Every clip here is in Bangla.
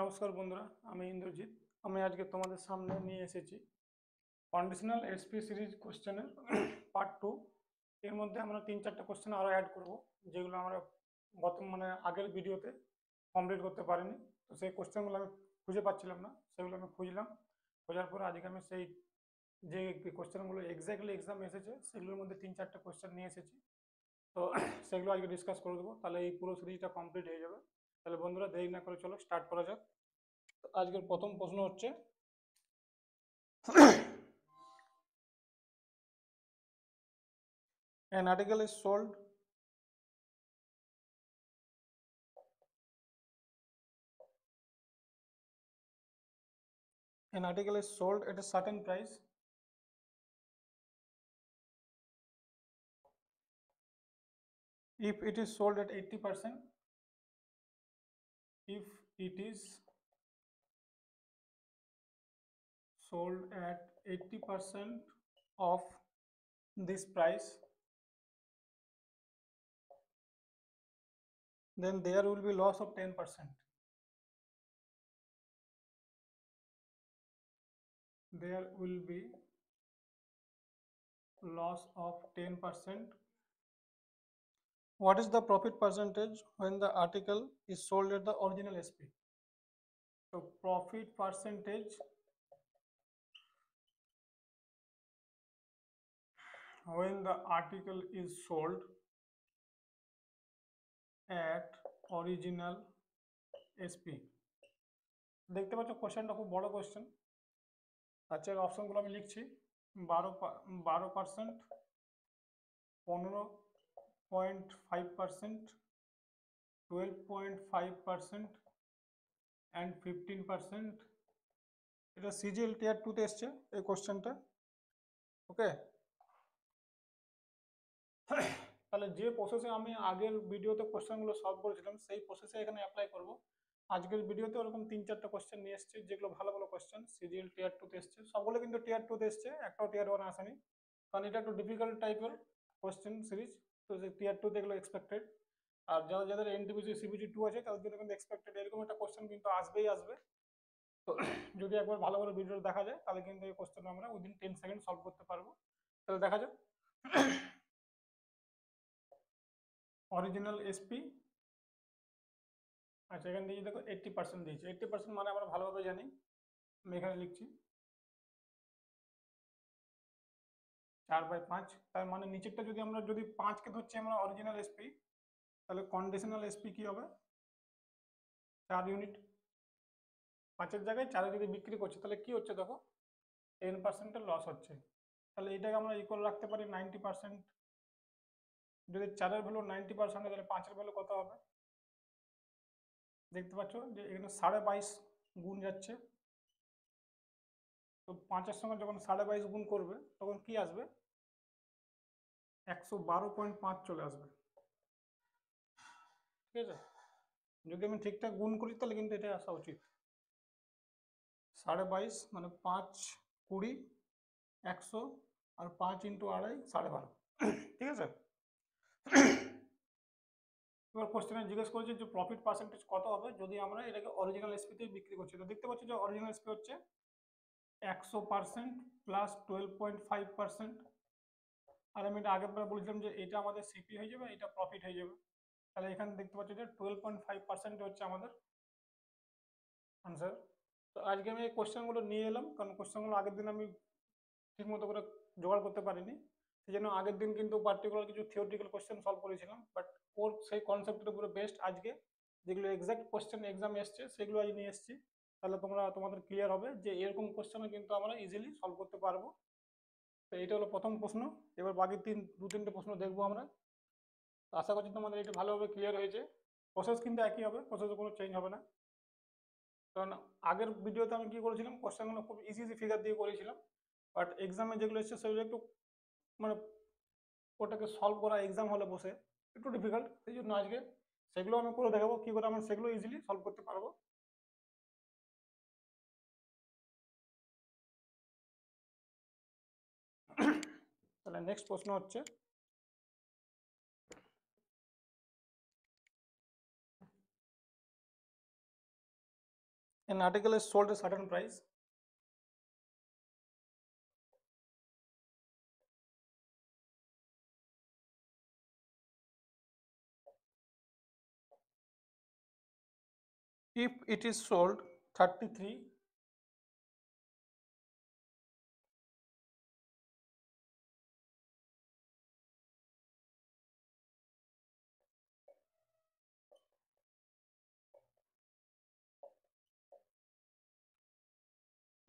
নমস্কার বন্ধুরা, আমি ইন্দ্রজিৎ। আমি আজকে তোমাদের সামনে নিয়ে এসেছি কন্ডিশনাল এসপি সিরিজ কোশ্চেনের পার্ট 2। এর মধ্যে আমরা 3-4টা কোশ্চেন আরও অ্যাড করব, যেগুলো আমরা আগের ভিডিওতে কমপ্লিট করতে পারিনি। তো সেই কোশ্চেনগুলো আমি খুঁজে পাচ্ছিলাম না, সেগুলো আমি খুঁজলাম। খোঁজার পরে আজকে আমি সেই যে কোশ্চেনগুলো এক্স্যাক্টলি এক্সাম এসেছে সেগুলোর মধ্যে 3-4টা কোশ্চেন নিয়ে এসেছি। তো সেগুলো আজকে ডিসকাস করে দেবো, তাহলে এই পুরো সিরিজটা কমপ্লিট হয়ে যাবে। তাহলে বন্ধুরা দেরি না করে চলো স্টার্ট করা যাক। আজকের প্রথম প্রশ্ন হচ্ছে an article is sold at a certain price if it is sold at 80%. If it is sold at 80% of this price, then there will be loss of 10%. There will be loss of 10%. What is the profit percentage when the article is sold at the original SP? So profit percentage when the article is sold at original SP. দেখতে পাচ্ছ কোশ্চেনটা খুব বড় কোশ্চেন। আচ্ছা, অপশনগুলো আমি লিখছি। 12%, 15.5%, 12.5% অ্যান্ড 15%। এটা সিজিএল টিয়ার 2 তে এসছে এই কোশ্চেনটা। ওকে, তাহলে যে প্রসেসে আমি আগের ভিডিওতে কোশ্চেনগুলো সলভ করেছিলাম সেই প্রসেসে এখানে অ্যাপ্লাই করব। আজকের ভিডিওতে ওরকম 3-4টা কোশ্চেন নিয়ে এসেছি, যেগুলো ভালো ভালো কোশ্চেন সিজিএল টিয়ার 2 তে এসছে। সবগুলো কিন্তু টিয়ার 2 তে এসছে, একটাও টিয়ার 1 আসেনি, কারণ এটা একটু ডিফিকাল্ট টাইপের কোশ্চেন সিরিজ। তো যে টিয়ার 2 তে এগুলো এক্সপেক্টেড। আর যাদের এনটিপিসি সিবিজি 2 আছে তাদের জন্য কিন্তু এক্সপেক্টেড এরকম একটা কোশ্চেন কিন্তু আসবেই আসবে। তো যদি একবার ভালো করে ভিডিও দেখা যায় তাহলে কিন্তু এই কোশ্চেন আমরা উইদিন 10 সেকেন্ড সলভ করতে পারবো। তাহলে দেখা যাক। অরিজিনাল এসপি, আচ্ছা এখানে দিয়ে দেখো 80% দিয়েছে। 80% মানে আমরা ভালোভাবে জানি, আমি এখানে লিখছি 4/5। তার মানে নিচেরটা যদি আমরা 5কে ধরছি আমরা অরিজিনাল এসপি, তাহলে কন্ডিশনাল এসপি কি হবে? 4 ইউনিট। 5-এর জায়গায় 4-এ যদি বিক্রি করছে তাহলে কি হচ্ছে দেখো, 10% লস হচ্ছে। তাহলে এটাকে আমরা ইকুয়াল রাখতে পারি 90%। যদি 4-এর ভ্যালু 90% তাহলে 5-এর ভ্যালু কত হবে? দেখতে পাচ্ছ যে এখানে 22.5 গুণ যাচ্ছে। তো 5-এর সঙ্গে যখন 22.5 গুণ করবে তখন কি আসবে? 112.5 চলে আসবে। ঠিক আছে, যদি আমি ঠিকঠাক গুণ করি তাহলে কিন্তু এটা আসা উচিত। 22.5 মানে 5, 20, 100 আর 5 ইন্টু 2.5 12.5। ঠিক আছে, এবার কোশ্চেনে জিজ্ঞেস করেছে যে প্রফিট পার্সেন্টেজ কত হবে যদি আমরা এটাকে অরিজিনাল এসপিতে বিক্রি করছি। তো দেখতে পাচ্ছি যে অরিজিনাল এসপি হচ্ছে 100% প্লাস 12.5%। আর আমি এটা আগের বার বলেছিলাম যে এটা আমাদের সিপি হয়ে যাবে, এটা প্রফিট হয়ে যাবে। তাহলে এখানে দেখতে পাচ্ছি যে 12.5% হচ্ছে আমাদের আনসার। তো আজকে আমি এই কোশ্চেনগুলো নিয়ে এলাম, কারণ কোশ্চেনগুলো আগের দিন আমি ঠিক মতো করে জোগাড় করতে পারিনি। সেই জন্য আগের দিন কিন্তু পার্টিকুলার কিছু থিওরিটিক্যাল কোশ্চেন সলভ করেছিলাম, বাট ওর সেই কনসেপ্টের উপরে বেস্ট আজকে যেগুলো এক্সাক্ট কোশ্চেন এক্সাম এসছে সেগুলো আজ নিয়ে এসেছি। তাহলে তোমাদের ক্লিয়ার হবে যে এরকম কোশ্চেনও কিন্তু আমরা ইজিলি সলভ করতে পারবো। তো এটা হলো প্রথম প্রশ্ন। এবার বাকি 2-3টে প্রশ্ন দেখবো আমরা। তো আশা করছি তোমাদের এটা ভালোভাবে ক্লিয়ার হয়েছে। প্রসেস কিন্তু একই হবে, প্রসেসে কোনো চেঞ্জ হবে না। কারণ আগের ভিডিওতে আমি কি করেছিলাম, কোশ্চেনগুলো খুব ইজি ইজি ফিগার দিয়ে করেছিলাম, বাট এক্সামে যেগুলো এসছে সেগুলো একটু মানে ওটাকে সলভ করা এক্সাম হলে বসে একটু ডিফিকাল্ট। সেই জন্য আজকে সেগুলো আমি করে দেখাবো কি করে আমরা সেগুলো ইজিলি সলভ করতে পারবো। তাহলে নেক্সট প্রশ্ন হচ্ছে, An article is sold at a certain price. If it is sold 33,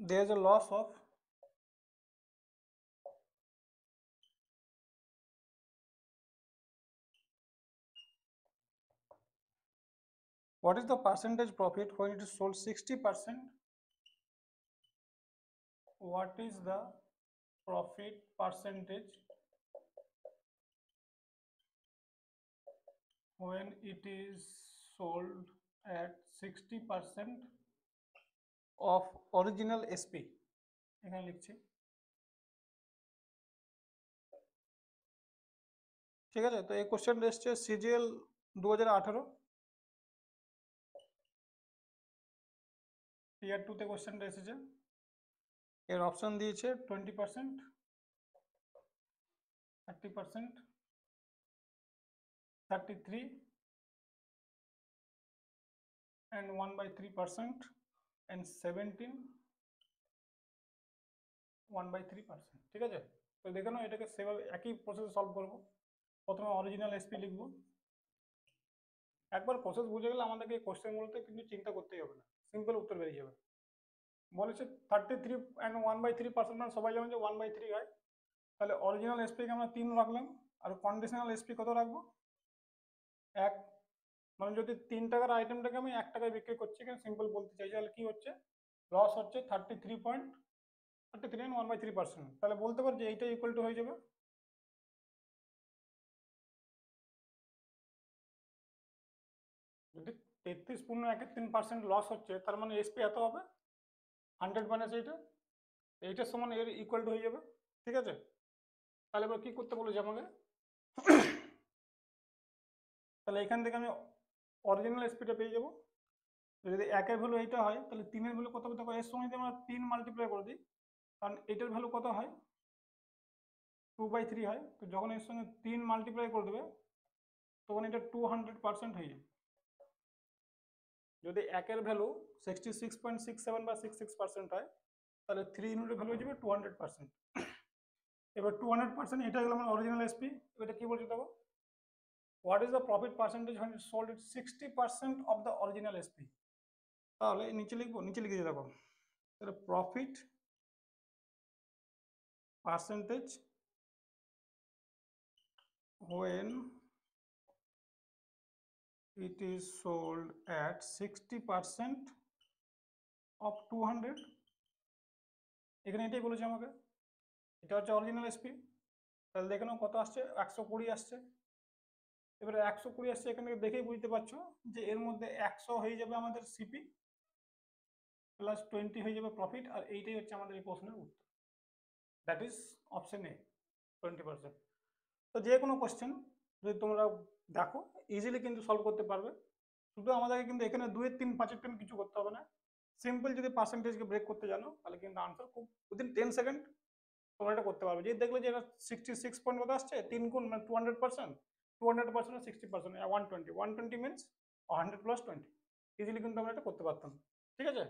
there is a loss of what is the percentage profit when it is sold 60%? What is the profit percentage when it is sold at 60% of original SP? এখানে লিখছি, ঠিক আছে। তো এই কোশ্চেনটা এসছে সিজিএল 2018 টিয়ার 2 তে কোশ্চেনটা এসেছে। এর অপশন দিয়েছে 20%, 30%, 33 and 1/3% and 17 1/3%, ঠিক আছে। তো দেখে নাও, এটাকে সেভাবে একই প্রসেসে সলভ করবো। প্রথমে অরিজিনাল এসপি লিখবো। একবার প্রসেস বুঝে গেলে আমাদেরকে কোশ্চেন বলতে কিন্তু চিন্তা করতেই হবে না, সিম্পল উত্তর বেরিয়ে যাবে। বলেছে 33 and 1/3% মানে সবাই জানে যে 1/3 হয়। তাহলে অরিজিনাল এসপিকে আমরা 3 রাখলাম, আর কন্ডিশনাল এসপি কত রাখবো? 1। মানে যদি 3 টাকার আইটেমটাকে আমি 1 টাকায় বিক্রি করছি, এখানে সিম্পল বলতে চাই, তাহলে কি হচ্ছে? লস হচ্ছে 33 and 1/3%। তাহলে বলতে পারি যে এইটা ইকুয়াল টু হয়ে যাবে, যদি 33.13% লস হচ্ছে, তার মানে এসপি এত হবে, 100 মাইনাস এইটার সমান এর ইকুয়াল টু হয়ে যাবে, ঠিক আছে। তাহলে এবার কি করতে বলেছে আমাকে? তাহলে এখান থেকে আমি অরিজিনাল এসপিটা পেয়ে যাবো। যদি 1 এর ভ্যালু এইটা হয়, তাহলে 3 এর ভ্যালু কত হবে? দেখো, এর সঙ্গে যদি আমরা 3 মাল্টিপ্লাই করে দিই, কারণ এটার ভ্যালু কত হয়? 2/3 হয়। তো যখন এর সঙ্গে 3 মাল্টিপ্লাই করে দেবে, তখন এটা 200% হয়ে যাবে। যদি 1 এর ভ্যালু 66.67 বা 66% হয়, তাহলে 3 ইউনিটের ভ্যালু হয়ে যাবে 200%। এবার 200% এটা গেল আমার অরিজিনাল এসপি। এটা কি বলছে দেখো, what is the profit percentage when it's sold at 60% of the original SP? তাহলে নিচে লিখবো, নিচে লিখে দেখো, তাহলে profit percentage when it is sold at 60% of 200। এখানে এটাই বলেছে আমাকে, এটা হচ্ছে অরিজিনাল এসপি। তাহলে দেখে নাও কত আসছে, 120 আসছে। এবারে 120 আসছে, এখান থেকে দেখেই বুঝতে পারছো যে এর মধ্যে 100 হয়ে যাবে আমাদের সিপি, প্লাস 20 হয়ে যাবে প্রফিট, আর এইটাই হচ্ছে আমাদের এই প্রশ্নের উত্তর। That is option A, 20%। তো যে কোনো কোশ্চেন যদি তোমরা দেখো, ইজিলি কিন্তু সলভ করতে পারবে। শুধু আমাদেরকে কিন্তু এখানে 2 3 5 কিছু করতে হবে না। সিম্পল যদি পার্সেন্টেজকে ব্রেক করতে জানো, তাহলে কিন্তু আনসার খুব উইদিন 10 সেকেন্ড তোমরা এটা করতে পারবে। যে দেখলে যে এটা 66 পয়েন্ট কত আসছে, 3 গুণ মানে 200%, 200% 60%, 120, 120 মিনস 100 প্লাস 20। ইজিলি কিন্তু আমরা এটা করতে পারতাম, ঠিক আছে।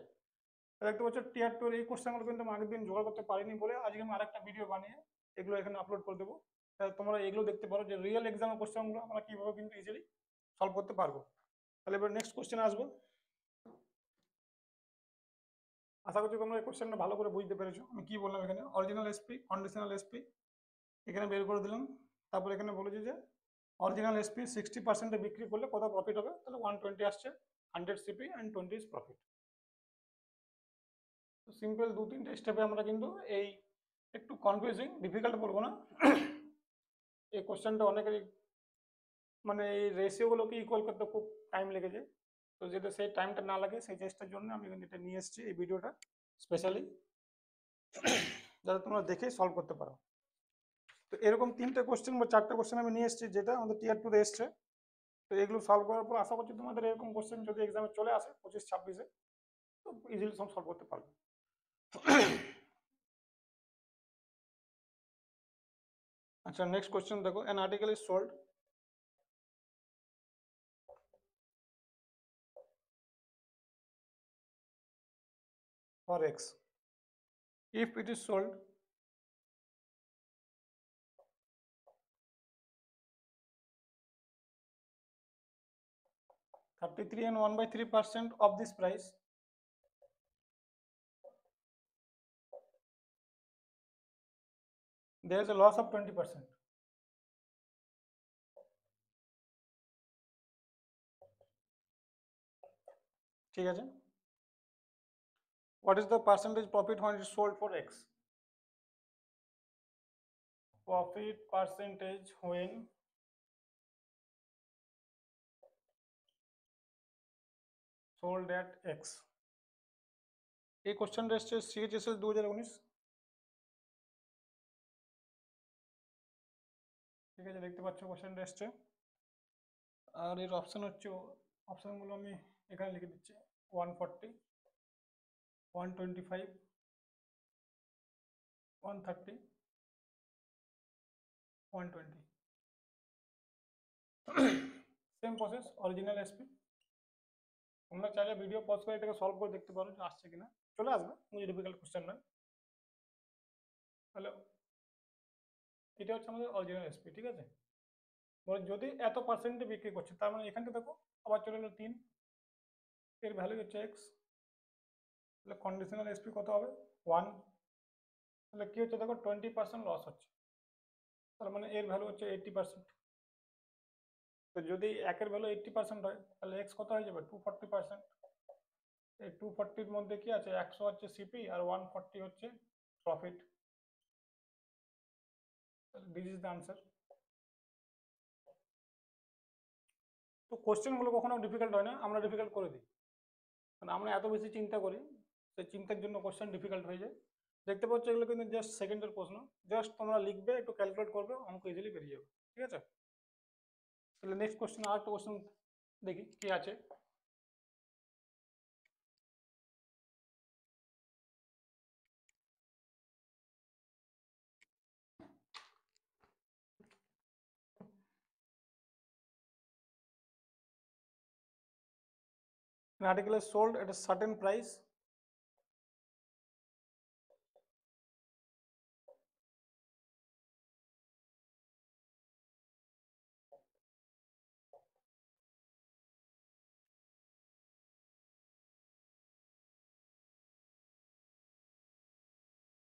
দেখতে পাচ্ছ টিয়ার 2 এই কোশ্চেনগুলো কিন্তু আমি আগের দিন জোগাড় করতে পারিনি বলে আজকে আমি আরেকটা ভিডিও বানিয়ে এগুলো এখানে আপলোড করে দেবো। তোমরা এগুলো দেখতে পারো যে রিয়েল এক্সামের কোশ্চেনগুলো আমরা কিভাবে কিন্তু ইজিলি সলভ করতে পারবো। তাহলে এবার নেক্সট কোশ্চেন আসবো। আশা করছি তোমরা এই কোশ্চেনটা ভালো করে বুঝতে পেরেছো আমি কি বললাম। এখানে অরিজিনাল এসপি, কন্ডিশনাল এসপি এখানে বের করে দিলাম। তারপর এখানে বলেছি যে অরিজিনাল এসপি 60%-এ বিক্রি করলে কত প্রফিট হবে, তাহলে 120 আসছে, 100 সিপি অ্যান্ড 20 ইজ প্রফিট। তো সিম্পল 2-3টে স্টেপে আমরা কিন্তু এই একটু কনফিউজিং, ডিফিকাল্ট বলবো না, এই কোশ্চেনটা অনেকেরই মানে এই রেশিওগুলোকে ইকুয়াল করতে খুব টাইম লেগেছে। তো যাতে সেই টাইমটা না লাগে, সেই চেষ্টার জন্য আমি কিন্তু এটা নিয়ে এসেছি এই ভিডিওটা স্পেশালি, যাতে তোমরা দেখে সলভ করতে পারো। তো এরকম 3টে কোশ্চেন বা 4টে কোশ্চেন আমি নিয়ে এসেছি, যেটা আমাদের টিয়ার 2 এসছে। তো এগুলো সলভ করার পর আশা করছি তোমাদের এরকম কোশ্চেন যদি এক্সামে চলে আসে 25-26-এ, তো ইজিলি সব সলভ করতে পারবে। আচ্ছা, নেক্সট কোয়েশ্চেন দেখো, an article is sold for X. If it is sold $33 and 1/3% of this price, there is a loss of 20%. ঠিক আছে, what is the percentage profit when it is sold for X? Profit percentage when sold at X. এই কোশ্চেনটা এসছে CHSL 2019। ঠিক আছে, দেখতে পাচ্ছ কোশ্চেনটা এসছে, আর এর অপশন হচ্ছে, অপশনগুলো আমি এখানে লিখে দিচ্ছি, 140, 125, 130, 120। Same process, original SP. তোমরা চাইলে ভিডিও পজ করে এটাকে সলভ করে দেখতে পারো যে আসছে কিনা, চলে আসবে, কোনো ডিফিকাল্ট কোশ্চেন নয়। তাহলে এটা হচ্ছে আমাদের অরিজিনাল এসপি। ঠিক আছে, যদি এত পার্সেন্টে বিক্রি করছে, তার মানে এখানটা দেখো আবার চলে এলো 3, এর ভ্যালু হচ্ছে এক্স, তাহলে কন্ডিশনাল এসপি কত হবে 1। তাহলে কি হচ্ছে দেখো 20% লস হচ্ছে, তার মানে এর ভ্যালু হচ্ছে 80%। তো যদি একের ভ্যালু 80% হয়, তাহলে এক্স কত হয়ে যাবে 240%। এই 240-র মধ্যে কি আছে, 100 হচ্ছে সিপি আর 140 হচ্ছে profit. This is the answer. তো কোশ্চেনগুলো কখনো ডিফিকাল্ট হয় না, আমরা ডিফিকাল্ট করে দিই, কারণ আমরা এত বেশি চিন্তা করি, সেই চিন্তার জন্য কোশ্চেন ডিফিকাল্ট হয়ে যায়। দেখতে পাচ্ছ এগুলো কিন্তু জাস্ট সেকেন্ডের প্রশ্ন, জাস্ট তোমরা লিখবে, একটু ক্যালকুলেট করবে, অঙ্ক ইজিলি বেরিয়ে যাবে। ঠিক আছে, তাহলে নেক্সট কোশ্চেন, আর একটা কোশ্চেন দেখি কি আছে। An article is sold at a certain price,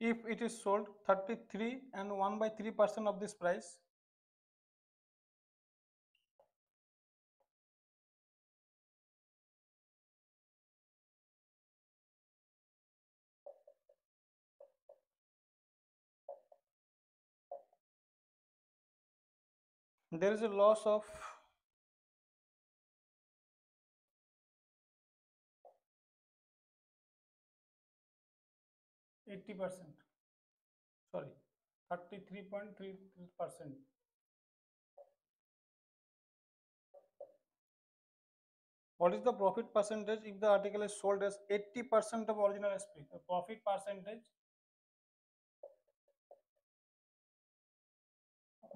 if it is sold 33 and 1/3% of this price, there is a loss of 80%, sorry, 33.33%. What is the profit percentage if the article is sold as 80% of original SP? The profit percentage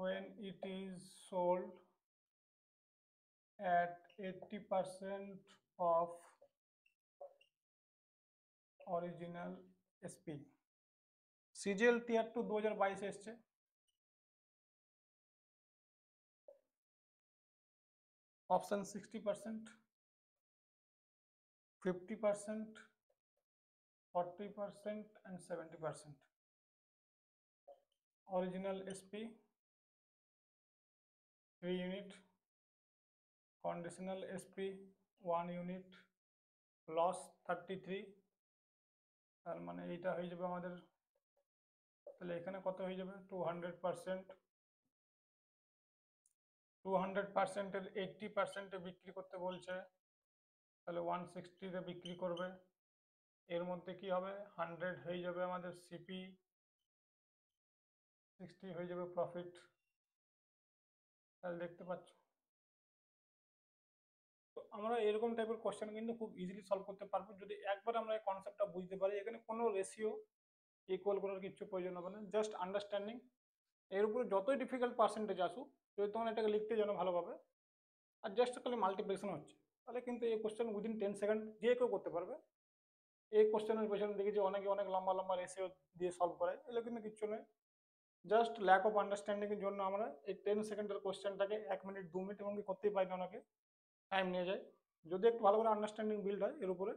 when it is sold at 80% of original SP. CGL Tier 2 2022 এসছে, option 60%, 50%, 40% and 70%. Original SP 3 unit, conditional SP 1 unit, loss 33, তার মানে এইটা হয়ে যাবে আমাদের, তাহলে এখানে কত হয়ে যাবে 200%, 200%-এর 80%-এ বিক্রি করতে বলছে, তাহলে 160-তে বিক্রি করবে, এর মধ্যে কি হবে 100 হয়ে যাবে আমাদের সিপি, 60 হয়ে যাবে প্রফিট। তাহলে দেখতে পাচ্ছ, তো আমরা এরকম টাইপের কোশ্চেন কিন্তু খুব ইজিলি সলভ করতে পারবো যদি একবার আমরা এই কনসেপ্টটা বুঝতে পারি। এখানে কোনো রেশিও ইকুয়াল করার কিছু প্রয়োজন হবে না, জাস্ট আন্ডারস্ট্যান্ডিং। এর উপরে যতই ডিফিকাল্ট পার্সেন্টেজ আসুক, যদি তোমার এটাকে লিখতে জানো ভালোভাবে আর জাস্ট খালি মাল্টিপ্লিকেশন হচ্ছে, তাহলে কিন্তু এই কোশ্চেন উইদিন 10 সেকেন্ড যে কেউ করতে পারবে। এই কোশ্চেনের পেছনে দেখেছি অনেকে অনেক লম্বা লম্বা রেশিও দিয়ে সলভ করে, এগুলো কিন্তু কিচ্ছু নয়। জাস্ট ল্যাক অফ আন্ডারস্ট্যান্ডিং এর জন্য আমরা এই 10 সেকেন্ডের কোশ্চেনটাকে 1 মিনিট 2 মিনিট এবং করতেই পারি না, অনেকে টাইম নিয়ে যায়। যদি একটু ভালো করে আন্ডারস্ট্যান্ডিং বিল্ড হয় এর উপরে,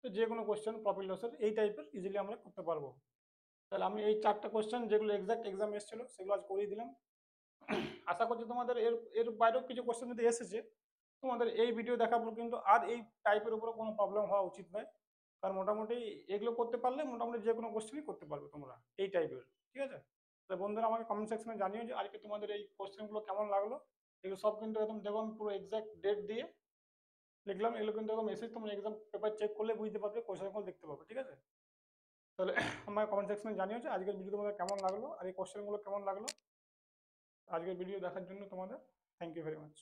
তো যে কোনো কোশ্চেন প্রফিট লসের এই টাইপের ইজিলি আমরা করতে পারবো। তাহলে আমি এই 4টা কোশ্চেন যেগুলো এক্সাক্ট এক্সাম এসেছিল সেগুলো আজ করিয়ে দিলাম। আশা করছি তোমাদের এর এর বাইরেও কিছু কোশ্চেন যদি এসেছে, তোমাদের এই ভিডিও দেখার পর কিন্তু আর এই টাইপের উপরে কোনো প্রবলেম হওয়া উচিত নয়। কারণ মোটামুটি এগুলো করতে পারলে মোটামুটি যে কোনো কোশ্চেনই করতে পারবে তোমরা এই টাইপের। ঠিক আছে? তো বন্ধুরা আমাকে কমেন্ট সেকশনে জানিও যে আজকে তোমাদের এই কোশ্চেনগুলো কেমন লাগলো। এগুলো সব কিন্তু একদম দেখো আমি পুরো এক্সাক্ট ডেট দিয়ে লিখলাম। এগুলো কিন্তু একদম মেসেজ তোমরা এক্সাম পেপার চেক করলে বুঝতে পারবে, কোশ্চেনগুলো দেখতে পাবে। ঠিক আছে? তাহলে আমার কমেন্ট সেকশনে জানিও যে আজকের ভিডিও তোমাদের কেমন লাগলো আর এই কোশ্চেনগুলো কেমন লাগলো। আজকের ভিডিও দেখার জন্য তোমাদের থ্যাংক ইউ ভেরি মাচ।